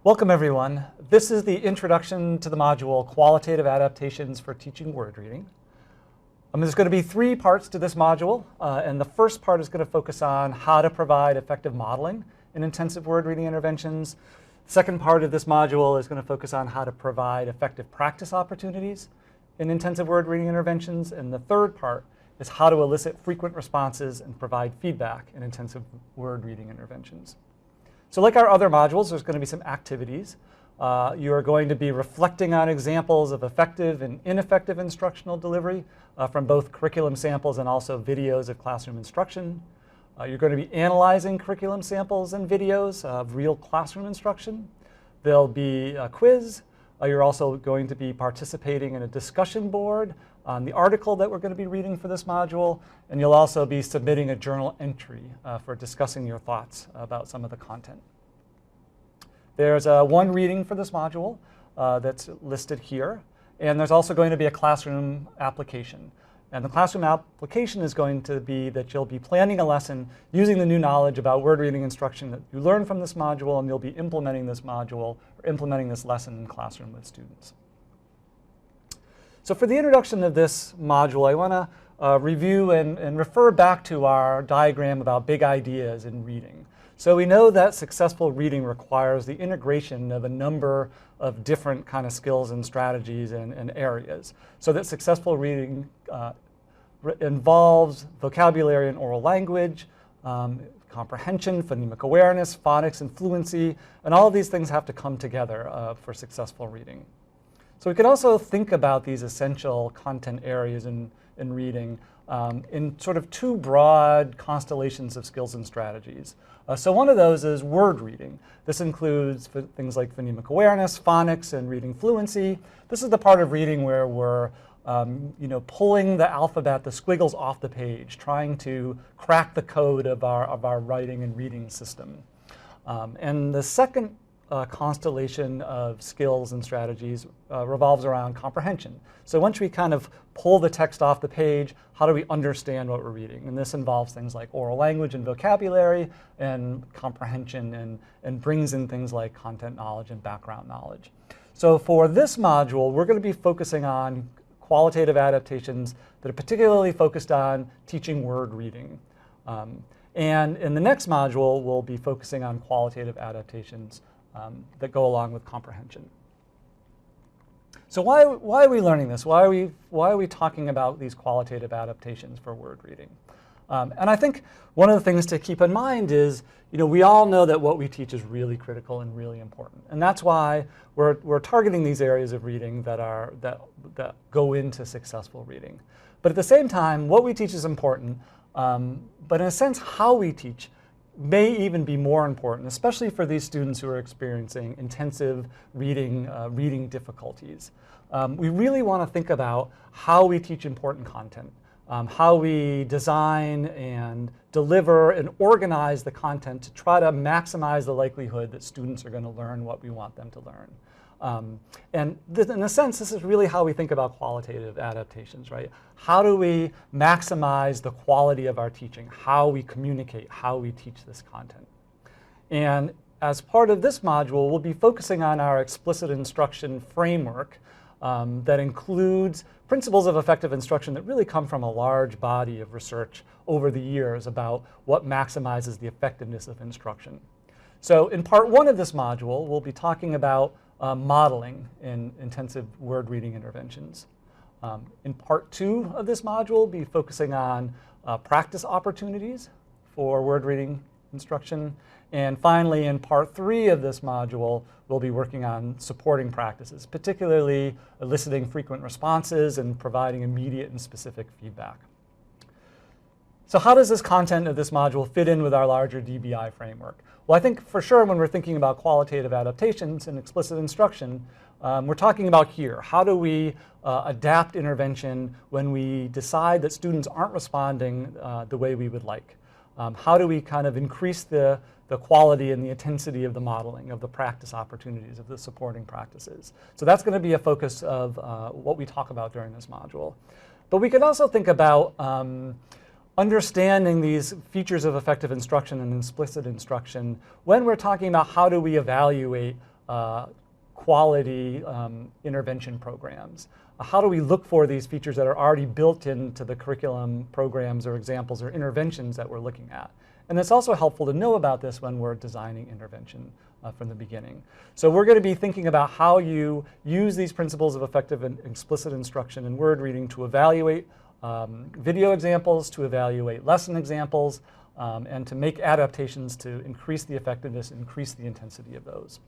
Welcome everyone. This is the introduction to the module Qualitative Adaptations for Teaching Word Reading. There's going to be three parts to this module, and the first part is going to focus on how to provide effective modeling in intensive word reading interventions. The second part of this module is going to focus on how to provide effective practice opportunities in intensive word reading interventions, and the third part is how to elicit frequent responses and provide feedback in intensive word reading interventions. So like our other modules, there's going to be some activities. You are going to be reflecting on examples of effective and ineffective instructional delivery from both curriculum samples and also videos of classroom instruction. You're going to be analyzing curriculum samples and videos of real classroom instruction. There'll be a quiz. You're also going to be participating in a discussion board on the article that we're going to be reading for this module, and you'll also be submitting a journal entry for discussing your thoughts about some of the content. There's one reading for this module that's listed here, and there's also going to be a classroom application. And the classroom application is going to be that you'll be planning a lesson using the new knowledge about word reading instruction that you learned from this module, and you'll be implementing this module or implementing this lesson in classroom with students. So for the introduction of this module, I want to review and refer back to our diagram about big ideas in reading. So we know that successful reading requires the integration of a number of different kind of skills and strategies and areas. So that successful reading involves vocabulary and oral language, comprehension, phonemic awareness, phonics, and fluency, and all of these things have to come together for successful reading. So we could also think about these essential content areas in reading in sort of two broad constellations of skills and strategies. So one of those is word reading. This includes things like phonemic awareness, phonics, and reading fluency. This is the part of reading where we're pulling the alphabet, the squiggles off the page, trying to crack the code of our writing and reading system. And the second constellation of skills and strategies revolves around comprehension. So once we kind of pull the text off the page, how do we understand what we're reading? And this involves things like oral language and vocabulary and comprehension, and brings in things like content knowledge and background knowledge. So for this module, we're going to be focusing on qualitative adaptations that are particularly focused on teaching word reading. And in the next module, we'll be focusing on qualitative adaptations that go along with comprehension. So why are we learning this? Why are we talking about these qualitative adaptations for word reading? And I think one of the things to keep in mind is, we all know that what we teach is really critical and really important, and that's why we're targeting these areas of reading that go into successful reading. But at the same time, what we teach is important, but in a sense, how we teach may even be more important, especially for these students who are experiencing intensive reading difficulties. We really want to think about how we teach important content, how we design and deliver and organize the content to try to maximize the likelihood that students are going to learn what we want them to learn. And in a sense, this is really how we think about qualitative adaptations, right? How do we maximize the quality of our teaching, how we communicate, how we teach this content? And as part of this module, we'll be focusing on our explicit instruction framework that includes principles of effective instruction that really come from a large body of research over the years about what maximizes the effectiveness of instruction. So in part one of this module, we'll be talking about modeling in intensive word reading interventions. In part two of this module, we'll be focusing on practice opportunities for word reading instruction. And finally, in part three of this module, we'll be working on supporting practices, particularly eliciting frequent responses and providing immediate and specific feedback. So how does this content of this module fit in with our larger DBI framework? Well, I think for sure when we're thinking about qualitative adaptations and explicit instruction, we're talking about here. How do we adapt intervention when we decide that students aren't responding the way we would like? How do we kind of increase the quality and the intensity of the modeling, of the practice opportunities, of the supporting practices? So that's going to be a focus of what we talk about during this module. But we could also think about understanding these features of effective instruction and explicit instruction when we're talking about how do we evaluate quality intervention programs. How do we look for these features that are already built into the curriculum programs or examples or interventions that we're looking at? And it's also helpful to know about this when we're designing intervention from the beginning. So we're going to be thinking about how you use these principles of effective and explicit instruction in word reading to evaluate video examples, to evaluate lesson examples, and to make adaptations to increase the effectiveness, increase the intensity of those.